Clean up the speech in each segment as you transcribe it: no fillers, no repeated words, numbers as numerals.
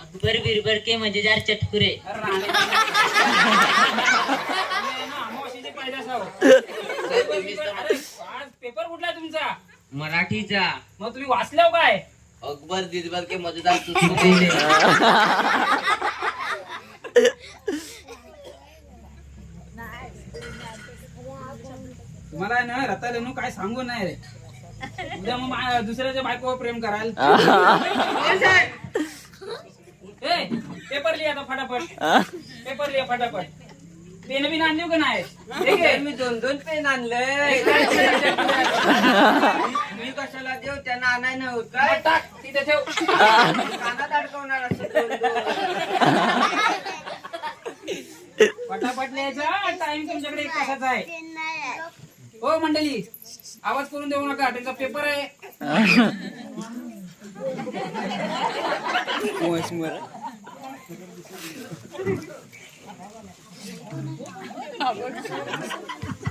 अकबर बिरबर के मजेदार चटकुरे. पेपर कुठला तुमचा? मराठीचा. मग तुम्ही वाचल्याव काय? अकबर बिरबर के मजेदार चटकुरे. तुम्हाला ना रताले काय सांगू नाही रे. उद्या मग दुसऱ्याच्या बायकोवर प्रेम कराल. पेपर लिहा आता फटाफट. पेपर लिहा फटाफट. पेन बिन आणली का नाही? मी 2-2 पेन आणलंय. मी कशाला देऊ, त्यांना आणाय नाही होत काय? टाक तिथे ठेव. कानात अडकवणार असं 2-2. फटाफट लिहायचा. टाइम तुमच्याकडे 1 तासाचा आहे. हो मंडळी, आवाज करून देऊ नका, त्यांचा पेपर आहे.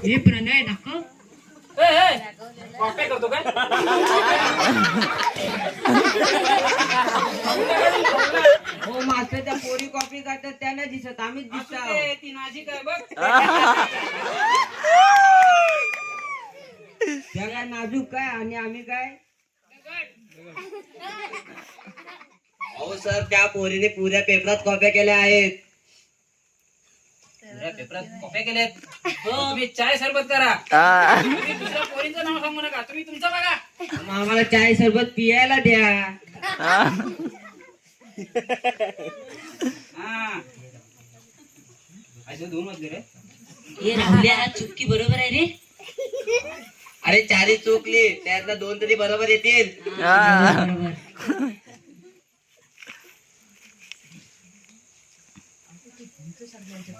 हे प्रणय नको. कॉपी करतो काय? हो मास्तर, त्या पोरी कॉपी करतात त्या नाही दिसत, आम्हीच दिसतो. ती नाजिक आहे बघ. त्या काय नाजूक काय आणि आम्ही काय? अहो सर, त्या पोरीने पुऱ्या पेपरात कॉप्या केल्या आहेत. पुऱ्या पेपरात कॉप्या केल्यात? तुम्ही चाय सरबत करा. तुम्ही दुसऱ्या पोरींचं नाव सांगू नका, तुम्ही तुमचं बघा. मग आम्हाला चाय सरबत पियायला द्या. असं 2 मजले रे. हे राहुल्या चुटकी बरोबर आहे रे. अरे 4 चुकली, त्यातला 2 तरी बरोबर येतील.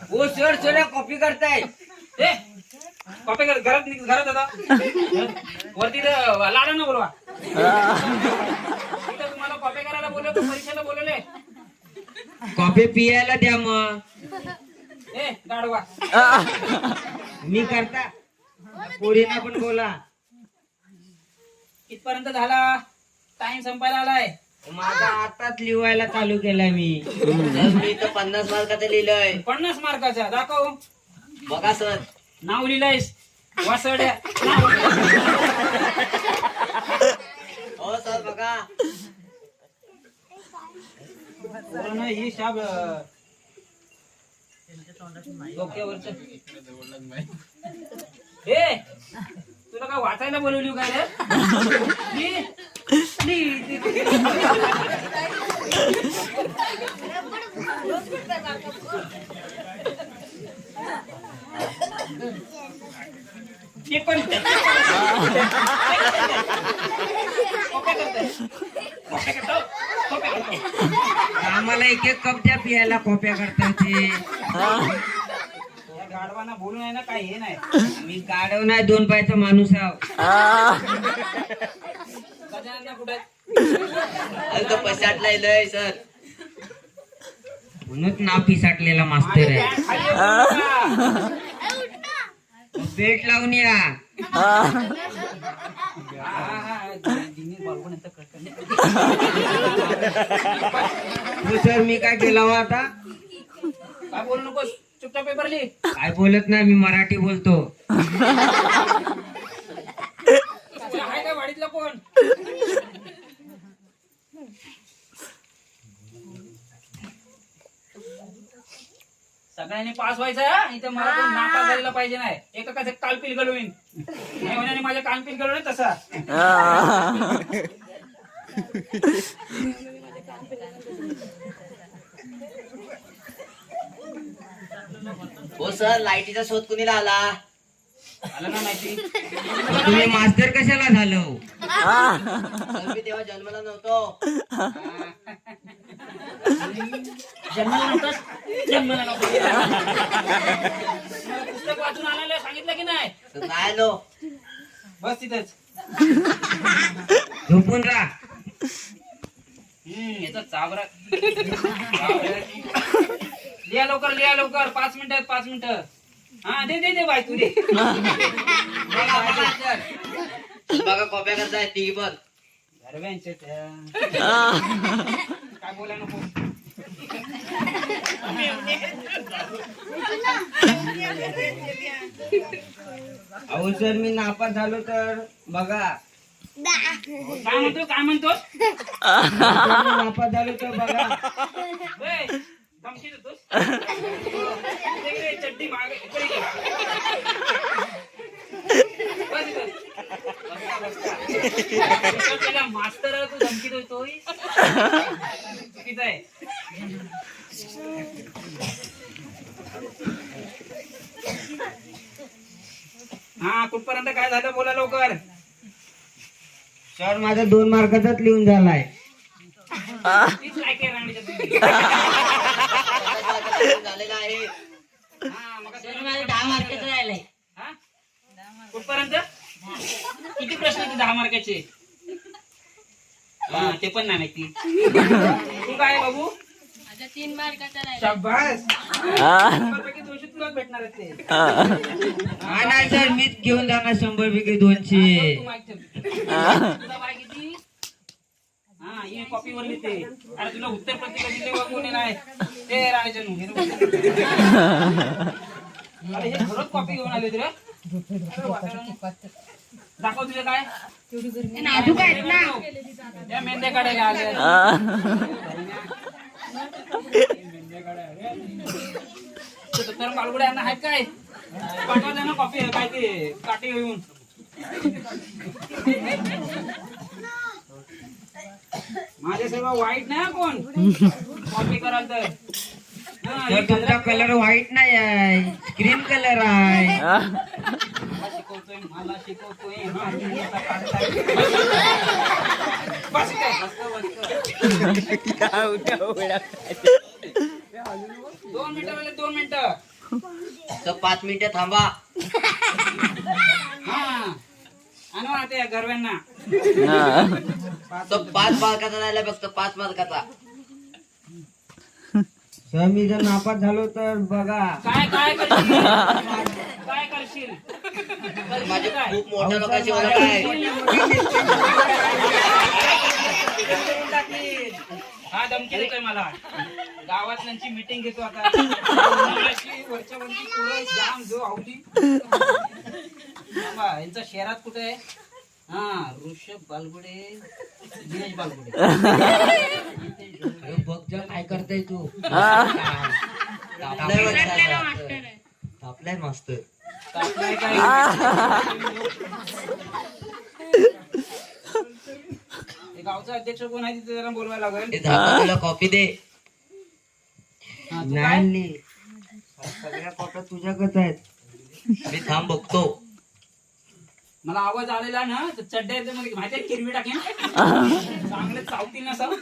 हो सर, सर कॉपी करताय. कॉपी कर. घरात आता वरती लाडांना बोलवा. तिथं तुम्हाला कॉपी करायला बोलवतो, परीक्षेला बोलवले. कॉफी पियायला द्या मग. गाडवा मी करता. पोरींना पण बोला. इथपर्यंत झाला. टाइम संपायला आलाय. माझा आताच लिहायला चालू केलाय मी. मी तर 50 मार्काचं लिहिलंय. 50 मार्काचा दाखव. बघा सर. नाव लिहिलंयस वासड्या. हो सर बघा. ही शाब डोक्यावरच. तुला काय वाचायला बोलवली काय रे? ते पण आम्हाला 1-1 कप द्या पियायला. कॉप्या करता ते. गाडवाना बोलू नाही ना, काय हे नाही. मी गाडव नाही, 2 पायचा माणूस आहो. गजानन कुठे? पसाटला लय सर, म्हणून नाव पिसाटलेला मास्तर आहे. बेट लावून या. हो सर, मी काय केला हो आता? काय बोलू नकोस, चुपचाप पेपर लिह. काय बोलत नाही, मी मराठी बोलतो. आहे का वाडीतला कोण? सगळ्यांनी पास व्हायचं. इथं मला कोण नापास झालेला पाहिजे नाही. एकाच एक कालपील घालवीन. नाही माझ्या कानपील घालवणे तसा. हो सर, लाईटीचा शोध कुणीला आला? आला ना माहिती. तुम्ही मास्तर कशाला झालो? मी तेव्हा जन्माला नव्हतो. जन्माला नव्हतास? जन्माला नव्हतो. पुस्तक वाचून आणायला सांगितलं की नाही? काय लो? बस तिथेच झोपून राहा. याचा चाबरा. लिहा लवकर, लिहा लवकर. 5 मिनिटात 5 मिनिटं. हा दे बाय तू दे. बघा कॉप्या करताय तिघी पण. काय बोलाय नको. अहो सर मी नापास झालो तर बघा. काय म्हणतो काय म्हणतो सर, मी नापास झालो तर बघा. धमकी देतोस इकडे चड्डी मागे इकडे ये. बस इथं. बसता. मास्तर तू धमकी देतोय चुकीचं आहे. हा कुठपर्यंत काय झालं बोला लवकर. सर माझा 2 मार्काचाच लिहून झालाय. तीच लायकी आहे रांगडीच्या तुम्ही. झालेला आहे. हा मग सर माझं 10 मार्काचं राहिलंय. हा कुठपर्यंत किती प्रश्न आहेत 10 मार्काचे. हा ते पण नाही माहिती. तू काय बाबू 3 मार्काचा राहिला. शाबास. 100 पैकी 200 तुलाच भेटणार आहेत ते. हा नाही सर मीच घेऊन जाणार 100 पैकी 200. तू माहिती तुला बाय किती. हा हे कॉपीवर लिहिते. अरे तुला उत्तर पत्रिका दिली व कोणी नाही ते राणीच्या अरे हे खरंच कॉपी घेऊन आले तुला. दाखव तुझं काय नाजूक आहेत ना. या मेंढ्या काढायला आले. तर बालगुडे यांना आहेत काय पाठवा ना कॉपी काय ते काठी घेऊन. माझे सर्व वाईट नाही कोण कॉपी कराल तर. सर तुमचा कलर व्हाईट नाही आहे, क्रीम कलर आहे. मला शिकवतोय हा, तुम्ही आता काढताय. बस इथे, बस. 2 मिनिटं म्हणजे 2 मिनिटं. तर 5 मिनिटं थांबा. हा आणवा ते गरव्यांना. तर 5 मार्काचा राहिला फक्त 5 मार्काचा. सर मी जर नापास झालो तर बघा. काय काय करशील काय करशील. तर माझी खूप मोठ्या लोकांची ओळख आहे. हा धमकी देतोय मला. गावातल्यांची मीटिंग घेतो आता. वरच्या वरची पोरं जाम जो आवडी. बाबा, यांचा शहरात कुठे आहे. हा ऋषभ बालगुडे दिनेश बालगुडे. अरे बघ जर काय करताय तू. आपलाय मास्तर. तापलाय काय हे गावचा अध्यक्ष कोण आहे तिथे जरा बोलवायला लागेल. ते दाखव, तुला कॉपी दे. हा, तू काय? नाही सगळ्या कॉप्या तुझ्याकडे आहेत. मी थांब बघतो. मला आवाज आलेला ना तर चड्ड्या येते मध्ये माहितीये किरवी टाकेन चांगले चावतील ना सर.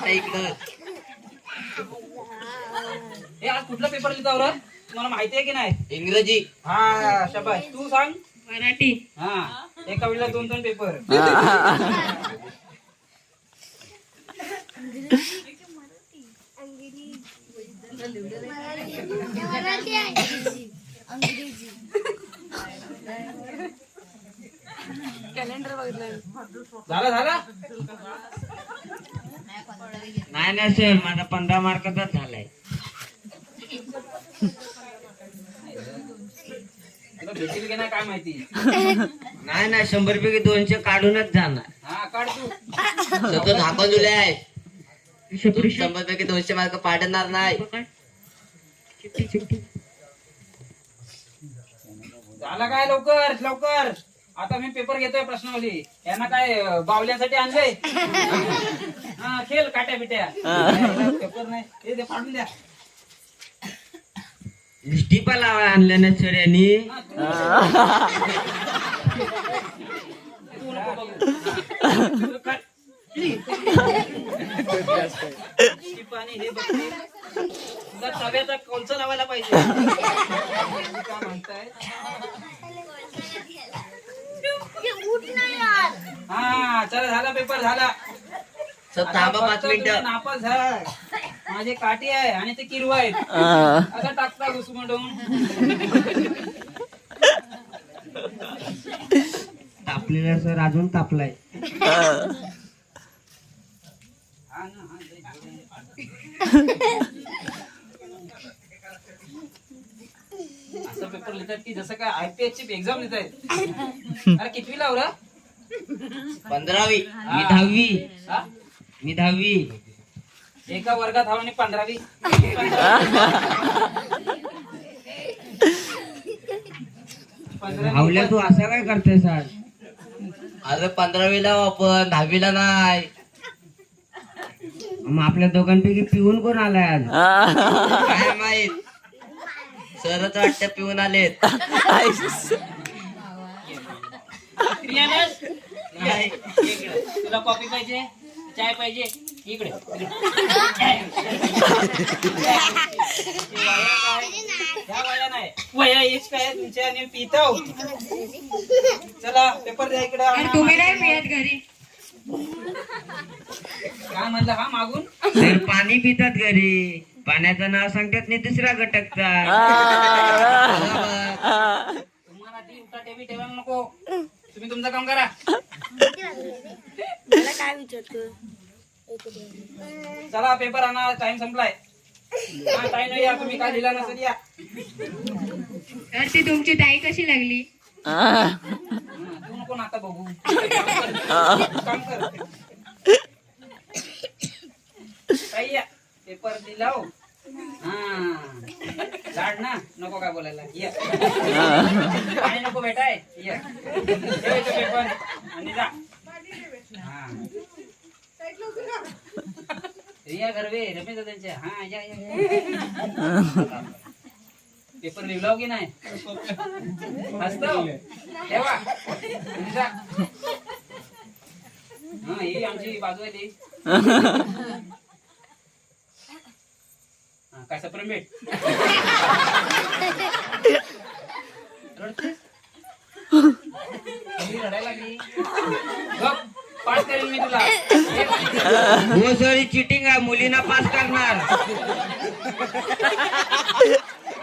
इकडं हे आज कुठला पेपर लिहिता रे तुम्हाला माहिती आहे की नाही. इंग्रजी. हा शाबास. तू सांग. मराठी. हा एका वेळेला 2-2 पेपर. कॅलेंडर बघितलं. झाला झाला. नाही सर माझा 15 मार्काचाच झालाय. तुला भेटेल की नाही काय माहिती. नाही 100 पैकी 200 काढूनच जाणार. हा काढ तू. सगळं झाकून दिले आहे. 100 पैकी 200 मार्क पाडणार नाही. झाला काय लवकर लवकर. आता मी पेपर घेतोय प्रश्नावली. यांना काय बावल्यासाठी आणलंय. हा खेळ काट्या बिट्या. पेपर नाही हे दे फाडून द्या. स्टिपा लावा आणल्या ना सर यांनी. हा, तू नको बघू. तू काढ. टिपाणी हे बघते. तुला तव्याचा कोलचा लावायला पाहिजे. काय म्हणताय. हा चला झाला पेपर झाला. सर थांबा 5 मिनिटं. नापास झाला. माझे काठी आहे आणि ते किरवा आहेत. आता टाकता घुसमटून. तापलेला सर अजून तापलाय. हा ना, हा, लय. असं पेपर लिहितात की जसं काय IPS ची एक्झाम लिहित आहेत. अरे कितवी लावरा 15वी. मी 10वी. हा मी 10वी. एका वर्गात हा आणि 15वी. भावल्या तू असं काय करतेस आज? अरे 15वीला आपण 10वीला नाही. मग आपल्या दोघांपैकी पिऊन कोण आलाय आज? काय माहित, सरच वाटतं पिऊन आलेत. प्रियानस, इकडे. तुला कॉफी पाहिजे, चाय पाहिजे, इकडे ह्या वया नाही, वया हेच काय तुमच्या आणि पिता. चला पेपर द्या इकडे. तुम्ही नाही पियत घरी? काय म्हणलं हा मागून? तर पाणी पितात घरी, पाण्याचं नाव सांगतात नाही दुसरा गटकचा. तुम्हाला ती उठा टेबी ठेवायला नको. तुम्ही तुमचं काम करा. काय विचारतो चला पेपर आणा, टाइम संपलाय. हा टाइम नाही, या तुम्ही काय लिहिला नसेल या. तर ती तुमची ताई कशी लागली? तू नको ना आता बघू. काम कर. ताई या, पेपर दिला हो. हा झाड ना, नको काय बोलायला. या आणि नको भेटाय. या ठेवायचं पेपर आणि जा. हा रिया घरवे, रमेश दादांच्या. हा या या. पेपर लिहिला की नाही? असतो ठेवा आणि जा. हा ही आमची बाजू आहे ती. काय सप्रेम भेट रडतेस? ही रडायला लागली. गप, पास करेन मी तुला. हो सर, चिटिंग आहे, मुलींना पास करणार.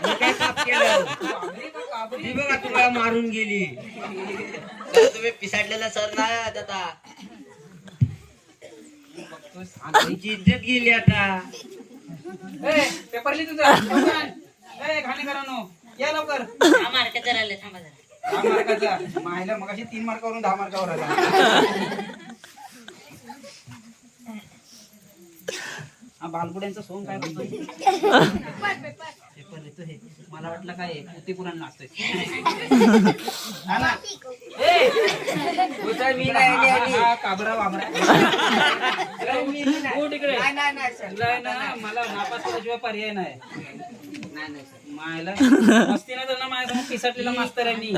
मी काय पाप केलं? काबरी का काबरी? ती बघा तुम्हाला मारून गेली. सर तुम्ही पिसाडलेला सर नाही आहात आता. तिची इज्जत गेली आता. ए, पेपर लिह तुझा. ए घाणेकरांनो, या लवकर. 10 मार्काचा राहिले, थांबा जरा. 10 मार्काचा. मायला मगाशी 3 मार्कावरून 10 मार्कावर आला. हा बालपुड्यांचा सोंग काय बोलतोय? पेपर लिहितो हे. मला वाटलं काय पुती पुराण नाचतोय. हा ना. ए, मी नाही आली. हा काबरा वामरा. उठ इकडे. तुला आहे ना, मला नापास केल्याशिवाय पर्याय नाही. मायला मस्ती नाही तर ना, माझ्यासमोर पिसटलेला मास्तर आहे मी.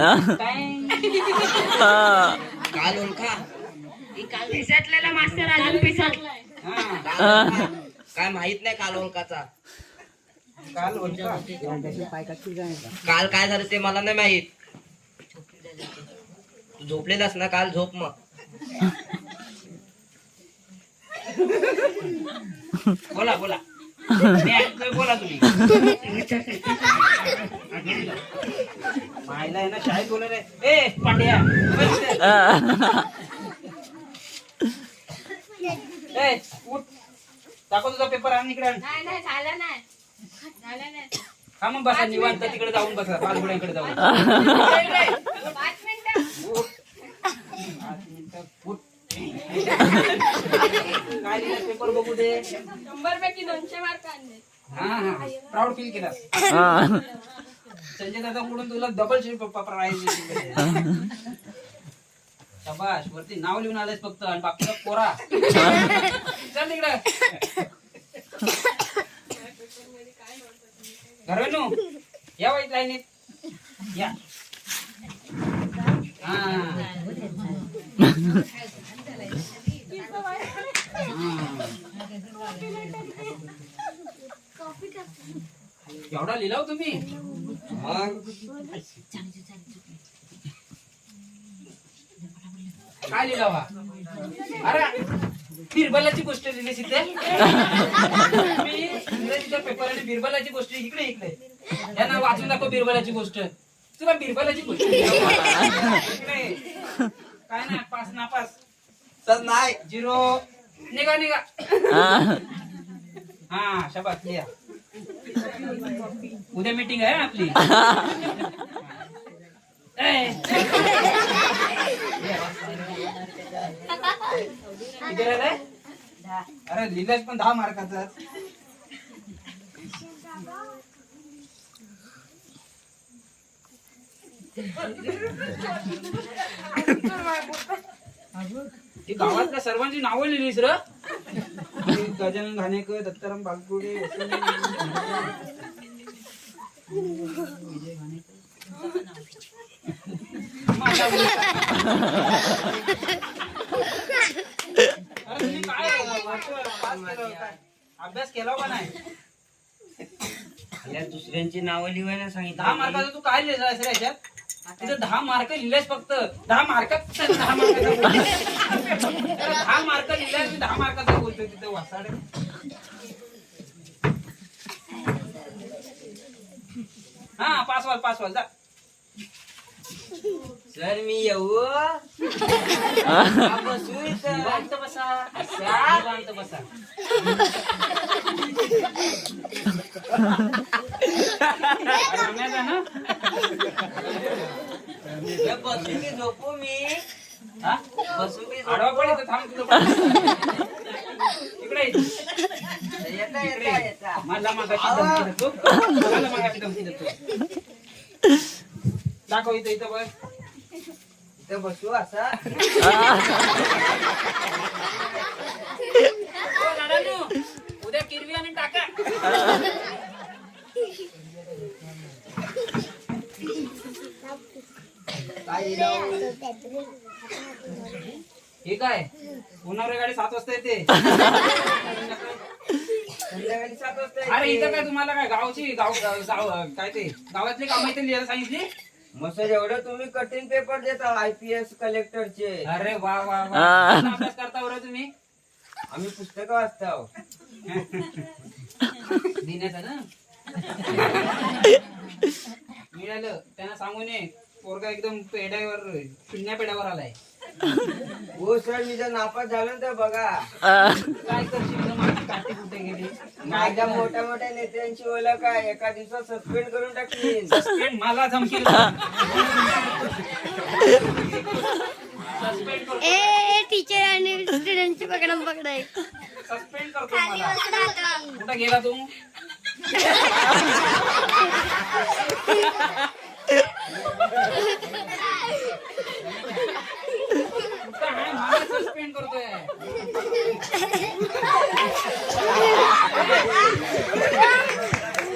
काल ओळखा. पिसटलेला मास्तर अजून पिसटलाय. हा काय माहित नाही काल ओळखाचा. काल ओळखा. काल काय झालं ते मला नाही माहित. तू झोपलेलास ना काल, झोप मग. बोला बोला. मी ऐकतोय, बोला तुम्ही. मायला आहे ना शाळेत बोलत आहे. ए पांड्या, बस इथे. ए उठ, दाखव तुझा पेपर आणि इकडे आण. नाही नाही झालं नाही. झालं नाही. हा मग बसा निवांत तिकडे जाऊन बसा, बालगुड्यांकडे जाऊन. 5 मिनिटं. उठ. 5 मिनिटं, उठ. काय लिहिलं पेपर बघू दे. 100 पैकी 200 मार्क आणले. हा हा प्राऊड फील केला. संजय दादा म्हणून तुला डबल प्राईज. शाबाश, वरती नाव लिहून आलेस फक्त आणि बाकीचा कोरा. चल तिकडे. घरवेनू या वाईट लाईनीत या. एवढा लिहिला तुम्ही? काय लिहिला वा? अरे बिरबलाची गोष्ट लिहिली तिथे. मी इंग्रजीचा पेपर आणि बिरबलाची गोष्ट इकडे इकडे. यांना वाचून दाखव बिरबलाची गोष्ट. तुला बिरबलाची गोष्ट इकडे. काय नाही, पास नापास. सर नाही. 0 निघा निघा. हा. हा शाबास लिहा. उद्या मीटिंग आहे आपली. ए. किती राहिलंय? अरे लिहिलंच पण 10 मार्काचं. ही गावातल्या सर्वांची नावं लिहिलीस र. गजानन घाणेकर, दत्ताराम बागगुडे, विजय घाणेकर. अरे तुम्ही काय अभ्यास केला का नाही? दुसऱ्यांची नावं लिहायला 10 सांगितलं. मार्काचं तू काय लिहिलं रे याच्यात? तिथं 10 मार्क लिहिलेस फक्त. 10 मार्कात 10 मार्क लिहिलाय. 10 मार्काचा बोलतोय तिथं वासाडे. हा पास व्हाल जा. सर मी येऊ. निवांत बसा. निवांत बसा. रम्याचा ना? बसू की झोपू मी. हा? बसू की आडवा पण इथं थांब तुझं. इकडे ये. येता येता येता. मला मागाची धमकी देतो. मला मागाची धमकी देतो. दाखव इथं बघ. इथं बसू असा. ओ लाडानू, उद्या किरवी आणि टाका. हे काय पुन्हा गाडी 7 वाजता येते. संध्याकाळी 7 वाजता. अरे इथं काय तुम्हाला काय गावची काय ते गावातली कामं इथे लिहायला सांगितली. मग सर एवढं तुम्ही कठीण पेपर देता IPS कलेक्टरचे. अरे वा वा वा. किती अभ्यास करता बरं तुम्ही? आम्ही पुस्तकं वाचतो. लिहिण्याचं ना मिळालं त्यांना सांगून ये. पोरगा एकदम पेड्यावर शून्य पेड्यावर आलाय. हो सर मी जर नापास झालो तर बघा. काय करशील ना? माझी काठी कुठे गेली? माझ्या मोठ्या मोठ्या नेत्यांची ओळख आहे. एका दिवसात सस्पेंड करून टाकतील. सस्पेंड मला धमकी सस्पेंड करतो. टीचर आणि स्टुडंटची पकडाय. सस्पेंड करतो मला. कुठं गेला तू? कुठं आहे? मला सस्पेंड करतोय.